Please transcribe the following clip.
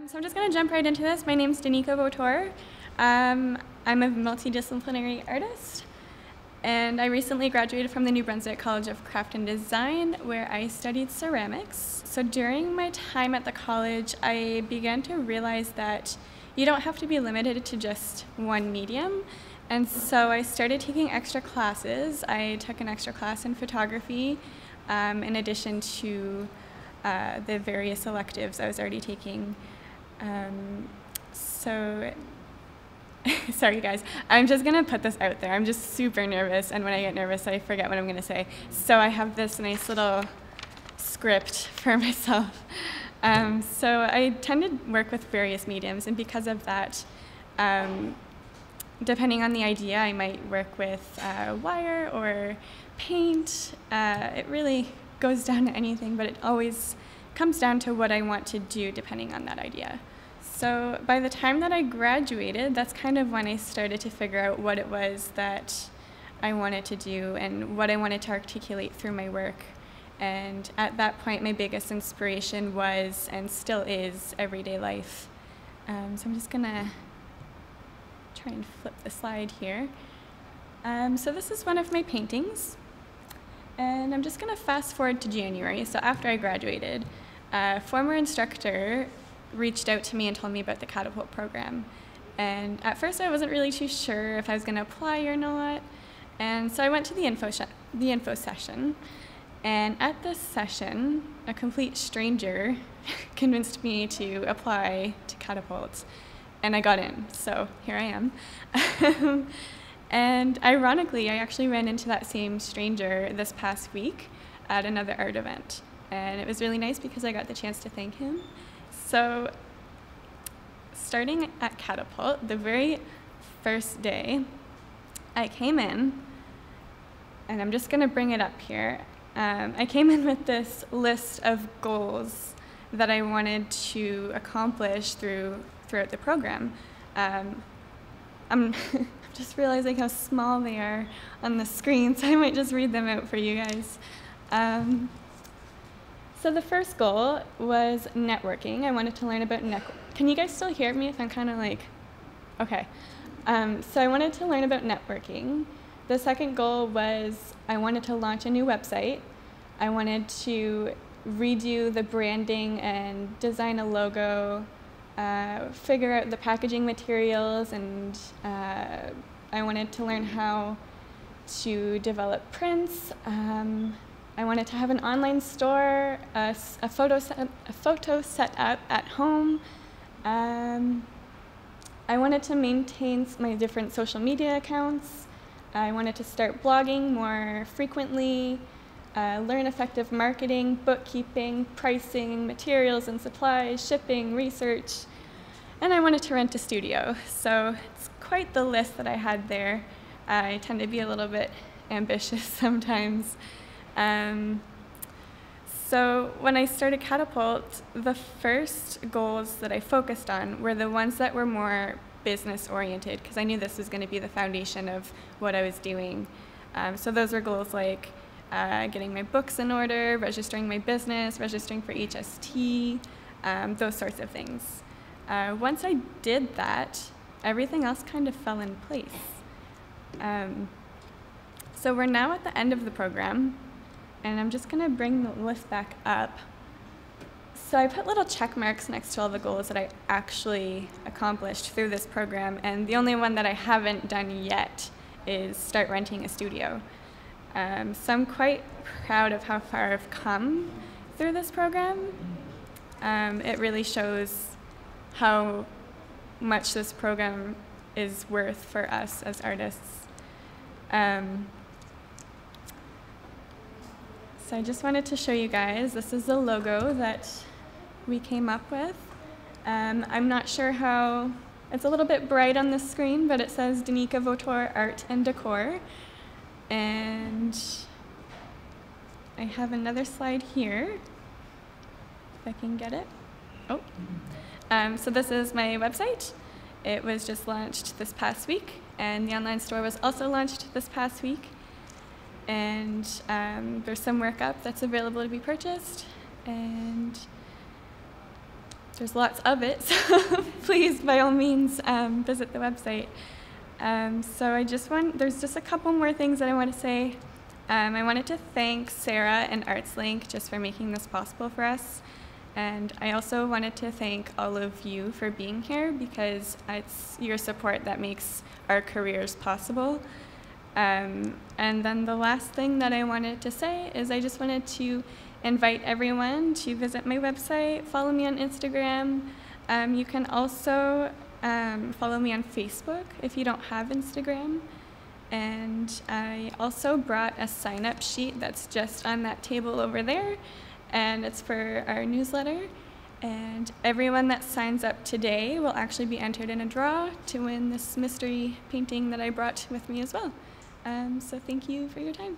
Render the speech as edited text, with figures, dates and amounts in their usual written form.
So I'm just going to jump right into this. My name's Danika Vautour. I'm a multidisciplinary artist, and I recently graduated from the New Brunswick College of Craft and Design, where I studied ceramics. So during my time at the college, I began to realize that you don't have to be limited to just one medium, and so I started taking extra classes. I took an extra class in photography, in addition to the various electives I was already taking. Sorry guys, I'm just gonna put this out there. I'm just super nervous, and when I get nervous I forget what I'm gonna say. So I have this nice little script for myself. So I tend to work with various mediums, and because of that, depending on the idea, I might work with wire or paint. It really goes down to anything, but it always comes down to what I want to do depending on that idea. So by the time that I graduated, that's kind of when I started to figure out what it was that I wanted to do and what I wanted to articulate through my work. And at that point, my biggest inspiration was, and still is, everyday life. So I'm just gonna try and flip the slide here. So this is one of my paintings. And I'm just gonna fast forward to January. So after I graduated, a former instructor reached out to me and told me about the Catapult program. And at first I wasn't really too sure if I was gonna apply or not. And so I went to the info session. And at this session, a complete stranger convinced me to apply to Catapult. And I got in, so here I am. And ironically, I actually ran into that same stranger this past week at another art event. And it was really nice because I got the chance to thank him. So starting at Catapult, the very first day, I came in, and I'm just gonna bring it up here. I came in with this list of goals that I wanted to accomplish throughout the program. I'm just realizing how small they are on the screen, so I might just read them out for you guys. So the first goal was networking. I wanted to learn about Can you guys still hear me if I'm kind of like, okay. So I wanted to learn about networking. The second goal was I wanted to launch a new website. I wanted to redo the branding and design a logo, figure out the packaging materials, and I wanted to learn how to develop prints. I wanted to have an online store, a photo set up at home. I wanted to maintain my different social media accounts. I wanted to start blogging more frequently, learn effective marketing, bookkeeping, pricing, materials and supplies, shipping, research, and I wanted to rent a studio. So it's quite the list that I had there. I tend to be a little bit ambitious sometimes. So when I started Catapult, the first goals that I focused on were the ones that were more business oriented, because I knew this was going to be the foundation of what I was doing. So those were goals like getting my books in order, registering my business, registering for HST, those sorts of things. Once I did that, everything else kind of fell in place. So we're now at the end of the program, and I'm just gonna bring the list back up. So I put little check marks next to all the goals that I actually accomplished through this program, and the only one that I haven't done yet is start renting a studio. So I'm quite proud of how far I've come through this program. It really shows how much this program is worth for us as artists. So I just wanted to show you guys, this is the logo that we came up with. I'm not sure how, it's a little bit bright on the screen, but it says Danika Vautour Art and Decor. And I have another slide here, if I can get it. Oh. So this is my website. It was just launched this past week, and the online store was also launched this past week. And there's some work up that's available to be purchased. And there's lots of it, so please, by all means, visit the website. So there's just a couple more things that I want to say. I wanted to thank Sarah and ArtsLink just for making this possible for us. And I also wanted to thank all of you for being here, because it's your support that makes our careers possible. And then the last thing that I wanted to say is I just wanted to invite everyone to visit my website, follow me on Instagram. You can also follow me on Facebook if you don't have Instagram. And I also brought a sign-up sheet that's just on that table over there, and it's for our newsletter. And everyone that signs up today will actually be entered in a draw to win this mystery painting that I brought with me as well. So thank you for your time.